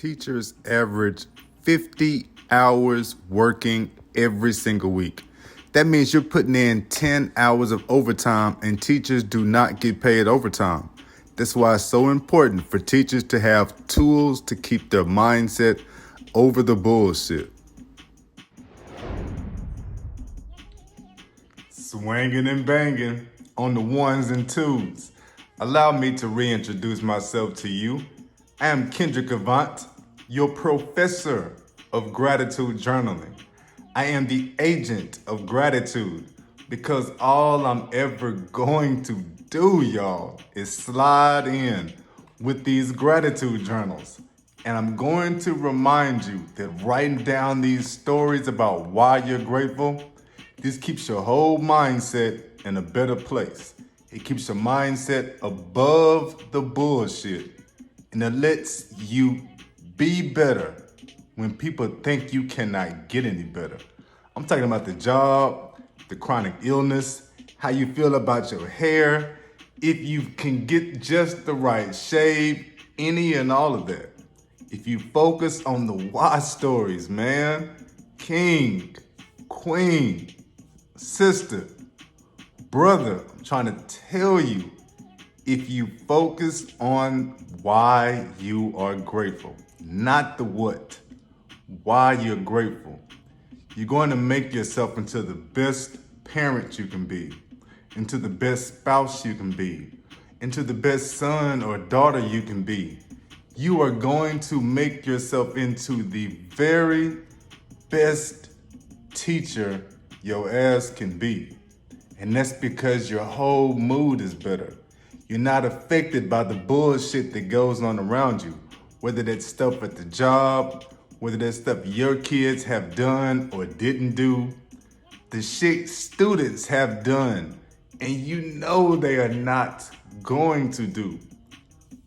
Teachers average 50 hours working every single week. That means you're putting in 10 hours of overtime, and teachers do not get paid overtime. That's why it's so important for teachers to have tools to keep their mindset over the bullshit. Swinging and banging on the ones and twos. Allow me to reintroduce myself to you. I am Kendrick Avant, your professor of gratitude journaling. I am the agent of gratitude because all I'm ever going to do, y'all, is slide in with these gratitude journals. And I'm going to remind you that writing down these stories about why you're grateful, this keeps your whole mindset in a better place. It keeps your mindset above the bullshit. And it lets you be better when people think you cannot get any better. I'm talking about the job, the chronic illness, how you feel about your hair, if you can get just the right shave, any and all of that. If you focus on the why stories, man, king, queen, sister, brother, I'm trying to tell you, if you focus on why you are grateful, not the what, why you're grateful, you're going to make yourself into the best parent you can be, into the best spouse you can be, into the best son or daughter you can be. You are going to make yourself into the very best teacher your ass can be. And that's because your whole mood is better. You're not affected by the bullshit that goes on around you, whether that's stuff at the job, whether that's stuff your kids have done or didn't do, the shit students have done, and you know they are not going to do.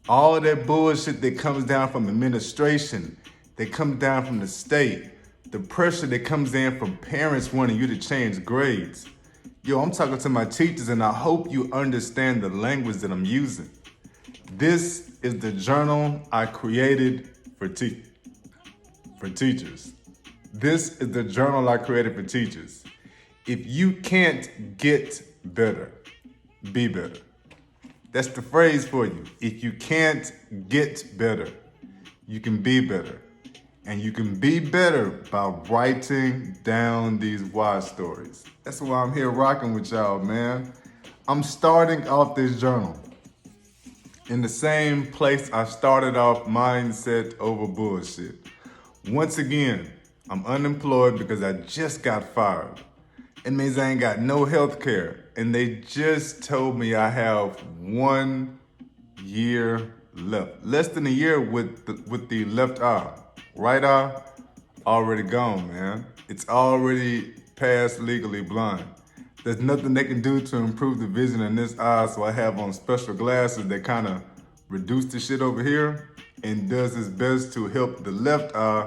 All that bullshit that comes down from administration, that comes down from the state, the pressure that comes in from parents wanting you to change grades. Yo, I'm talking to my teachers, and I hope you understand the language that I'm using. This is the journal I created for teachers. This is the journal I created for teachers. If you can't get better, be better. That's the phrase for you. If you can't get better, you can be better. And you can be better by writing down these why stories. That's why I'm here rocking with y'all, man. I'm starting off this journal in the same place I started off mindset over bullshit. Once again, I'm unemployed because I just got fired. It means I ain't got no health care. And they just told me I have 1 year left. Less than a year with the left eye. Right eye, already gone, man. It's already past legally blind. There's nothing they can do to improve the vision in this eye, so I have on special glasses that kind of reduce the shit over here and does its best to help the left eye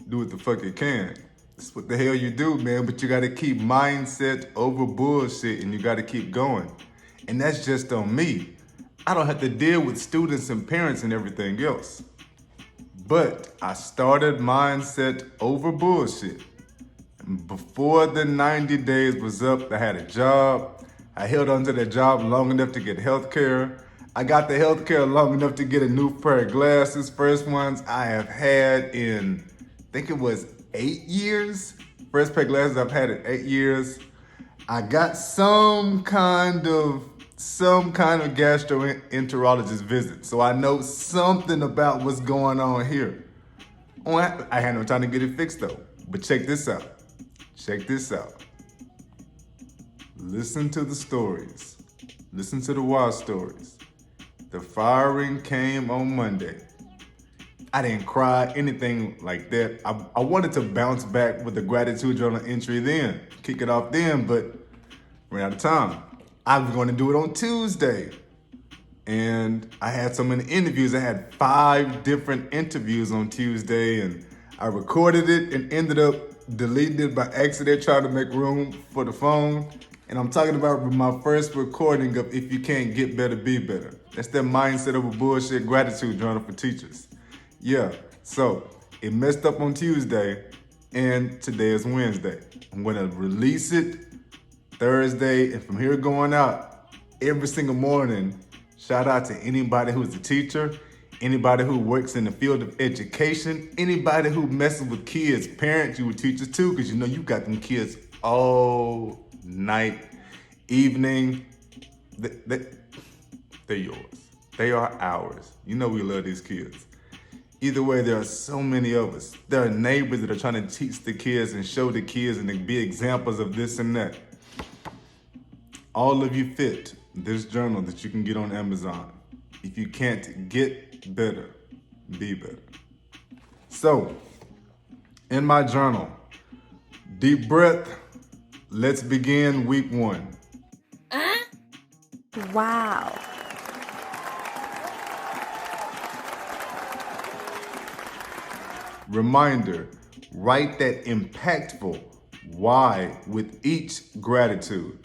do what the fuck it can. That's what the hell you do, man, but you gotta keep mindset over bullshit and you gotta keep going. And that's just on me. I don't have to deal with students and parents and everything else. But I started mindset over bullshit. Before the 90 days was up, I had a job. I held on to that job long enough to get health care. I got the health care long enough to get a new pair of glasses. First ones I have had in, I think it was 8 years. First pair of glasses I've had in 8 years. I got some kind of gastroenterologist visit. So I know something about what's going on here. I had no time to get it fixed though. But check this out. Listen to the stories. Listen to the wild stories. The firing came on Monday. I didn't cry, anything like that. I wanted to bounce back with the gratitude journal entry then, kick it off then, but ran out of time. I was going to do it on Tuesday. And I had so many interviews. I had 5 different interviews on Tuesday, and I recorded it and ended up deleting it by accident, trying to make room for the phone. And I'm talking about my first recording of If You Can't Get Better, Be Better. That's that mindset over bullshit gratitude journal for teachers. Yeah, So it messed up on Tuesday and today is Wednesday. I'm gonna release it Thursday, and from here going out, every single morning, shout out to anybody who's a teacher, anybody who works in the field of education, anybody who messes with kids, parents, you were teachers too, because you know you got them kids all night, evening. They're yours. They are ours. You know we love these kids. Either way, there are so many of us. There are neighbors that are trying to teach the kids and show the kids and be examples of this and that. All of you fit this journal that you can get on Amazon. If you can't get better, be better. So, in my journal, deep breath, let's begin week 1. Wow. Reminder, write that impactful why with each gratitude.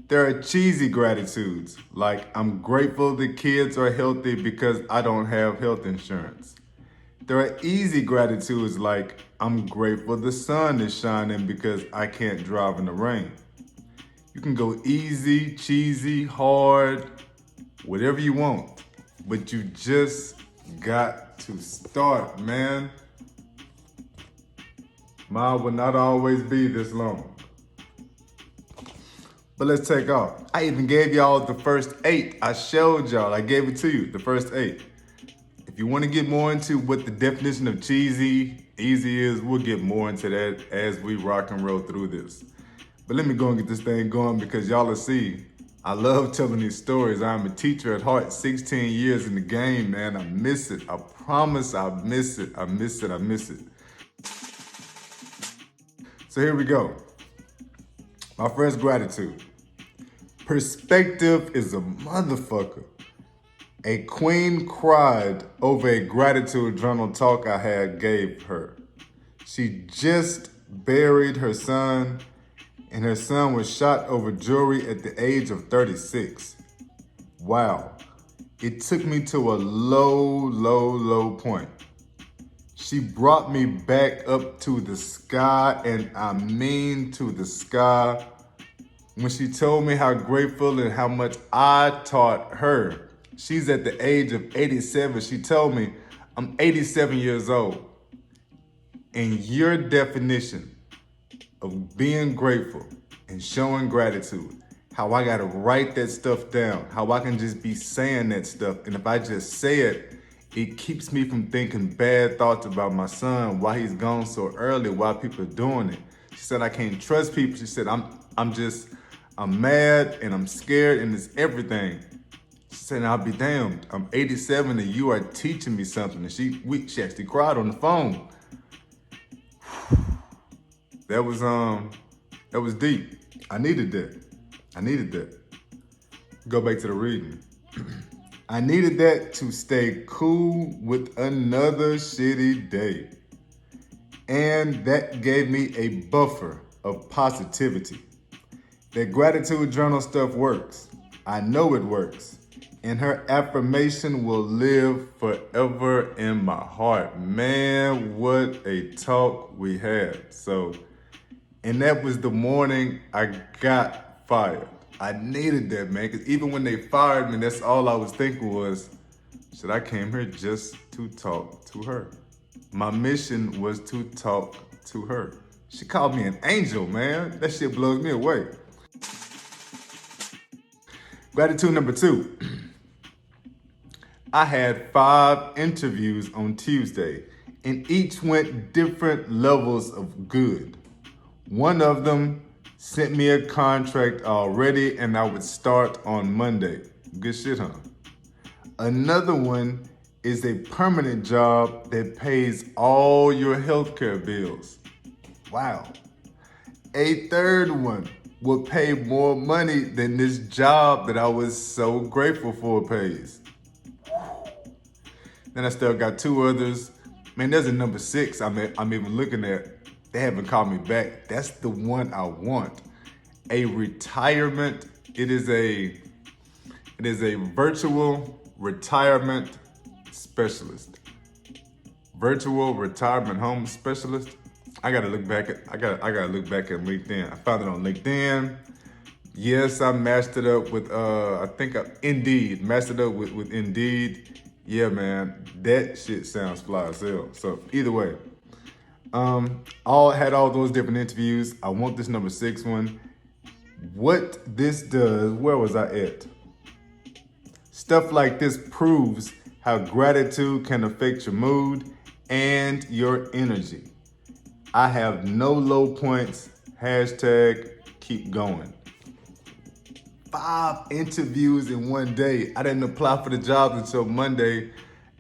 There are cheesy gratitudes, like I'm grateful the kids are healthy because I don't have health insurance. There are easy gratitudes like I'm grateful the sun is shining because I can't drive in the rain. You can go easy, cheesy, hard, whatever you want, but you just got to start, man. Mine will not always be this long. But let's take off. I even gave y'all the first 8. I showed y'all, I gave it to you, the first 8. If you want to get more into what the definition of cheesy, easy is, we'll get more into that as we rock and roll through this. But let me go and get this thing going because y'all will see, I love telling these stories. I'm a teacher at heart, 16 years in the game, man. I miss it. I promise I miss it. I miss it. I miss it. So here we go. My first gratitude. Perspective is a motherfucker. A queen cried over a gratitude journal talk I gave her. She just buried her son, and her son was shot over jewelry at the age of 36. Wow. It took me to a low point. She brought me back up to the sky, and I mean to the sky, when she told me how grateful and how much I taught her. She's at the age of 87. She told me, I'm 87 years old. And your definition of being grateful and showing gratitude, how I gotta write that stuff down, how I can just be saying that stuff. And if I just say it, it keeps me from thinking bad thoughts about my son, why he's gone so early, why people are doing it. She said, I can't trust people. She said, I'm mad and I'm scared and it's everything. She said, I'll be damned. I'm 87 and you are teaching me something. And she actually cried on the phone. That was deep. I needed that. Go back to the reading. I needed that to stay cool with another shitty day. And that gave me a buffer of positivity. That gratitude journal stuff works. I know it works. And her affirmation will live forever in my heart. Man, what a talk we had. And that was the morning I got fired. I needed that, man, because even when they fired me, that's all I was thinking was, shit, I came here just to talk to her. My mission was to talk to her. She called me an angel, man. That shit blows me away. Gratitude number 2. I had 5 interviews on Tuesday, and each went different levels of good. One of them sent me a contract already, and I would start on Monday. Good shit, huh? Another one is a permanent job that pays all your healthcare bills. Wow. A third one will pay more money than this job that I was so grateful for pays. Then I still got 2 others. Man, there's a number 6 I'm even looking at. They haven't called me back. That's the one I want. A retirement. It is a virtual retirement specialist. virtual retirement home specialist. I gotta look back at LinkedIn. I found it on LinkedIn. Yes, I matched it up with Indeed. Matched it up with Indeed. Yeah, man, that shit sounds fly as hell. So either way, had all those different interviews. I want this number 6 one. What this does, where was I at? Stuff like this proves how gratitude can affect your mood and your energy. I have no low points. Hashtag keep going. 5 interviews in one day. I didn't apply for the job until Monday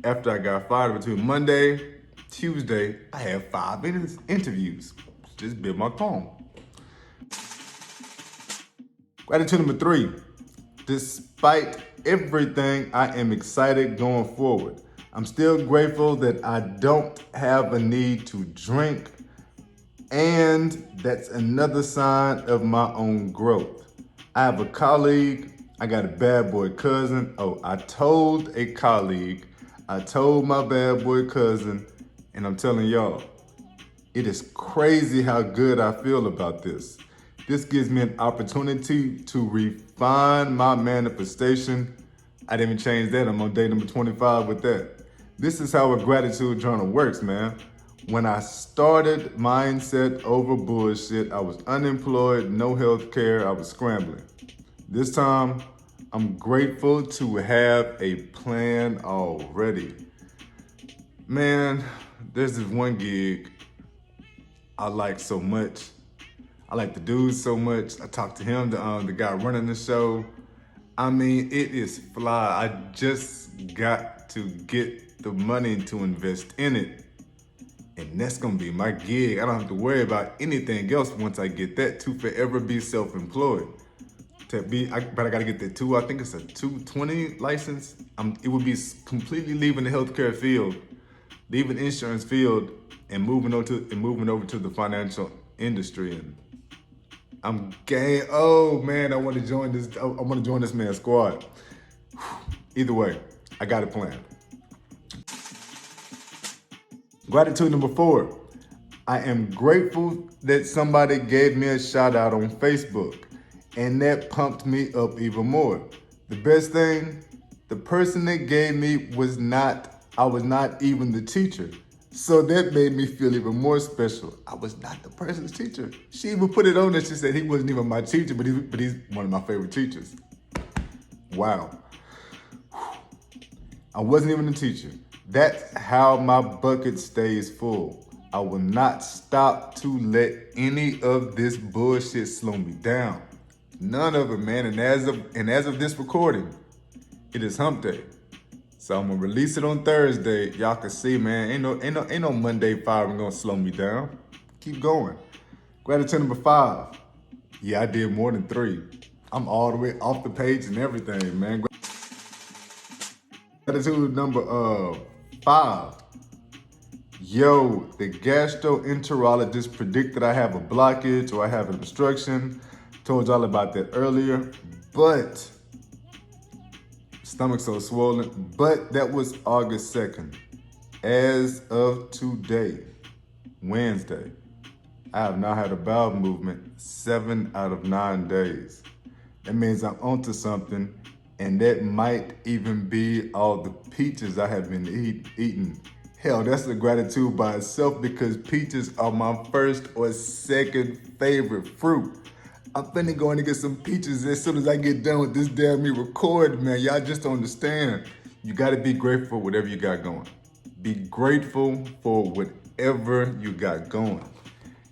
after I got fired. Between Monday, Tuesday, I had 5 interviews. Just bit my tongue. Gratitude number 3. Despite everything, I am excited going forward. I'm still grateful that I don't have a need to drink, and that's another sign of my own growth. I have a colleague, I got a bad boy cousin. I told my bad boy cousin, and I'm telling y'all, it is crazy how good I feel about this. This gives me an opportunity to refine my manifestation. I didn't even change that. I'm on day number 25 with that. This is how a gratitude journal works, man. When I started Mindset Over Bullshit, I was unemployed, no health care, I was scrambling. This time, I'm grateful to have a plan already. Man, there's this one gig I like so much. I like the dude so much. I talked to him, the guy running the show. I mean, it is fly. I just got to get the money to invest in it. And that's gonna be my gig. I don't have to worry about anything else once I get that, to forever be self-employed. But I gotta get that I think it's a 220 license. It would be completely leaving the healthcare field, leaving insurance field, and moving over to the financial industry. And I'm game. Oh man, I want to join this. I want to join this man's squad. Either way, I got a plan. Gratitude number 4. I am grateful that somebody gave me a shout out on Facebook, and that pumped me up even more. The best thing, the person that gave me I was not even the teacher. So that made me feel even more special. I was not the person's teacher. She even put it on there. She said he wasn't even my teacher, but he's one of my favorite teachers. Wow. I wasn't even a teacher. That's how my bucket stays full. I will not stop to let any of this bullshit slow me down. None of it, man. And as of this recording, it is hump day. So I'm gonna release it on Thursday. Y'all can see, man, ain't no Monday firing gonna slow me down. Keep going. Gratitude number 5. Yeah, I did more than 3. I'm all the way off the page and everything, man. Gratitude number 5. Yo, the gastroenterologist predicted I have a blockage or I have an obstruction. Told y'all about that earlier, but stomach so swollen. But that was August 2nd. As of today, Wednesday, I have not had a bowel movement 7 out of 9 days. That means I'm onto something, and that might even be all the peaches I have been eating. Hell, that's a gratitude by itself, because peaches are my first or second favorite fruit. I'm finna go in and get some peaches as soon as I get done with this damn recording, man. Y'all just don't understand. You gotta be grateful for whatever you got going. Be grateful for whatever you got going.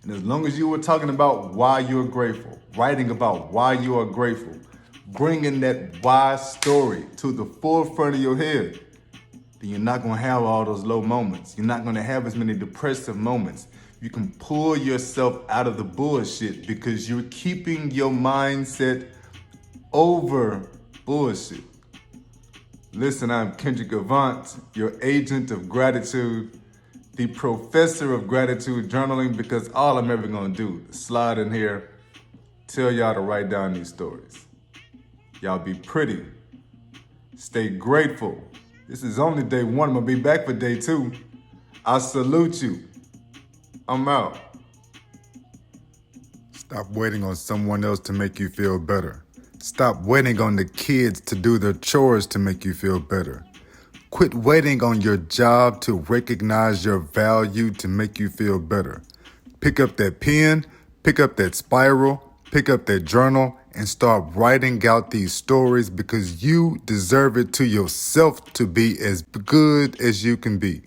And as long as you were talking about why you're grateful, writing about why you are grateful, bringing that why story to the forefront of your head, then you're not gonna have all those low moments. You're not gonna have as many depressive moments. You can pull yourself out of the bullshit because you're keeping your mindset over bullshit. Listen, I'm Kendrick Avant, your agent of gratitude, the professor of gratitude journaling, because all I'm ever gonna do is slide in here, tell y'all to write down these stories. Y'all be pretty. Stay grateful. This is only day 1. I'm gonna be back for day 2. I salute you. I'm out. Stop waiting on someone else to make you feel better. Stop waiting on the kids to do their chores to make you feel better. Quit waiting on your job to recognize your value to make you feel better. Pick up that pen, pick up that spiral, pick up that journal, and start writing out these stories because you deserve it to yourself to be as good as you can be.